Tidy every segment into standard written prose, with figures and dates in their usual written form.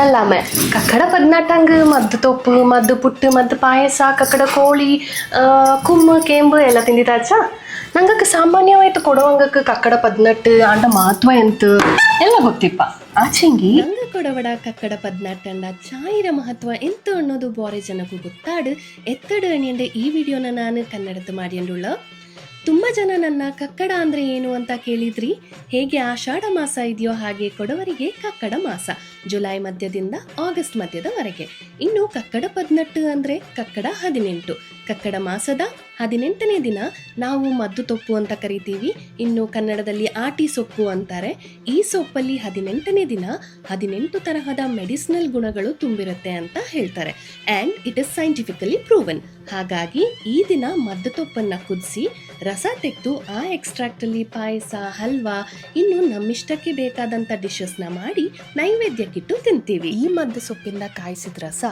അതല്ലാമേ കക്കട പതിനെട്ടങ്ക് മದ್ದು ತೊಪ್ಪು ಮದ್ದು ಪುಟ್ಟು ಮದ್ದು ಪಾಯಸ ಕಕ್ಕಡ ಕೋಳಿ ಕುಮ್ಮು ಕೇಂಬು ಎಲ್ಲ ತಿಂದಿದ್ದಾಚ ನಂಗಕ್ಕೆ ಸಾಮಾನ್ಯವಾಯ್ತು ಕೊಡುವಂಗಕ್ಕೆ ಕಕ್ಕಡ ಪದಿನೆಟ್ಟು ಆಂಡ ಮಹತ್ವ ಎಂತ ಎಲ್ಲ ಗೊತ್ತಿಪ್ಪ ಆಚೆಂಗಿ ನಂಗೆ ಕೊಡವಡ ಕಕ್ಕಡ ಪದಿನೆಟ್ಟು ಅಂಡ ಚಾಯಿರ ಮಹತ್ವ ಎಂತ ಅನ್ನೋದು ಬಾರೆ ಜನಕ್ಕೂ ಗೊತ್ತಾಡು ಎತ್ತಡು ಅಣಿಯಂಡೆ ಈ ವಿಡಿಯೋನ ನಾನು ಕನ್ನಡದ ಮಾಡಿಯಂಡುಳ್ಳ ತುಂಬ ಜನ ನನ್ನ ಕಕ್ಕಡ ಅಂದರೆ ಏನು ಅಂತ ಕೇಳಿದ್ರಿ. ಹೇಗೆ ಆಷಾಢ ಮಾಸ ಇದೆಯೋ ಹಾಗೆ ಕೊಡವರಿಗೆ ಕಕ್ಕಡ ಮಾಸ ಜುಲೈ ಮಧ್ಯದಿಂದ ಆಗಸ್ಟ್ ಮಧ್ಯದವರೆಗೆ. ಇನ್ನು ಕಕ್ಕಡ ಪದಿನೆಟ್ಟು ಅಂದರೆ ಕಕ್ಕಡ 18. ಕಕ್ಕಡ ಮಾಸದ 18ನೇ ದಿನ ನಾವು ಮದ್ದು ತೊಪ್ಪು ಅಂತ ಕರಿತೀವಿ. ಇನ್ನು ಕನ್ನಡದಲ್ಲಿ ಆಟಿ ಸೊಪ್ಪು ಅಂತಾರೆ. ಈ ಸೊಪ್ಪಲ್ಲಿ 18ನೇ ದಿನ 18 ತರಹದ ಮೆಡಿಸಿನಲ್ ಗುಣಗಳು ತುಂಬಿರುತ್ತೆ ಅಂತ ಹೇಳ್ತಾರೆ. And it is scientifically proven. ಹಾಗಾಗಿ ಈ ದಿನ ಮದ್ದು ತೊಪ್ಪನ್ನು ಕುದಿಸಿ ರಸ ತೆಗೆದು ಆ ಎಕ್ಸ್ಟ್ರಾಕ್ಟಲ್ಲಿ ಪಾಯಸ, ಹಲ್ವಾ, ಇನ್ನು ನಮ್ಮಿಷ್ಟಕ್ಕೆ ಬೇಕಾದಂಥ ಡಿಶಸ್ನ ಮಾಡಿ ನೈವೇದ್ಯಕ್ಕಿಟ್ಟು ತಿಂತೀವಿ. ಈ ಮದ್ದು ಸೊಪ್ಪಿಂದ ಕಾಯಿಸಿದ ರಸ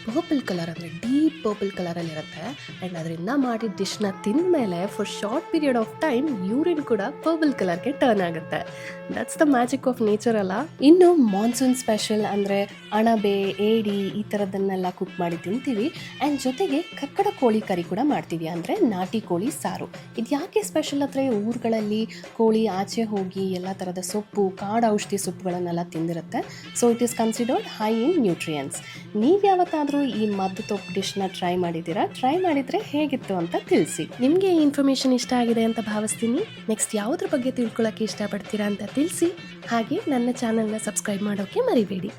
ಪರ್ಪಲ್ ಕಲರ್ ಅಂದರೆ ಡೀಪ್ ಪರ್ಪಲ್ ಕಲರಲ್ಲಿರುತ್ತೆ. ಆ್ಯಂಡ್ ಅದರಿಂದ ಮಾಡಿದ ಡಿಶ್ನ ತಿಂದ ಮೇಲೆ for short period of time urine ಕೂಡ ಪರ್ಪಲ್ ಕಲರ್ಗೆ ಟರ್ನ್ ಆಗುತ್ತೆ. That's the magic of nature ಅಲ್ಲ. ಇನ್ನು ಮಾನ್ಸೂನ್ ಸ್ಪೆಷಲ್ ಅಂದರೆ ಅಣಬೆ, ಏಡಿ ಈ ಥರದನ್ನೆಲ್ಲ ಕುಕ್ ಮಾಡಿ ತಿಂತೀವಿ. ಆ್ಯಂಡ್ ಜೊತೆಗೆ ಕಕ್ಕಡ ಕೋಳಿ ಕರಿ ಕೂಡ ಮಾಡ್ತೀವಿ, ಅಂದರೆ ನಾಟಿ ಕೋಳಿ ಸಾರು. ಇದು ಯಾಕೆ ಸ್ಪೆಷಲ್ ಅಂದರೆ ಊರುಗಳಲ್ಲಿ ಕೋಳಿ ಆಚೆ ಹೋಗಿ ಎಲ್ಲ ಥರದ ಸೊಪ್ಪು, ಕಾಡು ಔಷಧಿ ಸೊಪ್ಪುಗಳನ್ನೆಲ್ಲ ತಿಂದಿರುತ್ತೆ. So it is considered high in nutrients. ನೀವು ಯಾವತ್ತಾದರೂ ಈ ಮದ್ದು ತೊಪ್ಪು ಡಿಶ್ನ ಟ್ರೈ ಮಾಡಿದ್ದೀರಾ? ಟ್ರೈ ಮಾಡಿದರೆ ಹೇಗಿತ್ತು ಅಂತ ತಿಳಿಸಿ. ನಿಮಗೆ ಈ ಇನ್ಫಾರ್ಮೇಷನ್ ಇಷ್ಟ ಆಗಿದೆ ಅಂತ ಭಾವಿಸ್ತೀನಿ. ನೆಕ್ಸ್ಟ್ ಯಾವುದ್ರ ಬಗ್ಗೆ ತಿಳ್ಕೊಳ್ಳೋಕ್ಕೆ ಇಷ್ಟಪಡ್ತೀರಾ ಅಂತ ತಿಳಿಸಿ. ಹಾಗೆ ನನ್ನ ಚಾನಲ್ನ ಸಬ್ಸ್ಕ್ರೈಬ್ ಮಾಡೋಕ್ಕೆ ಮರಿಬೇಡಿ.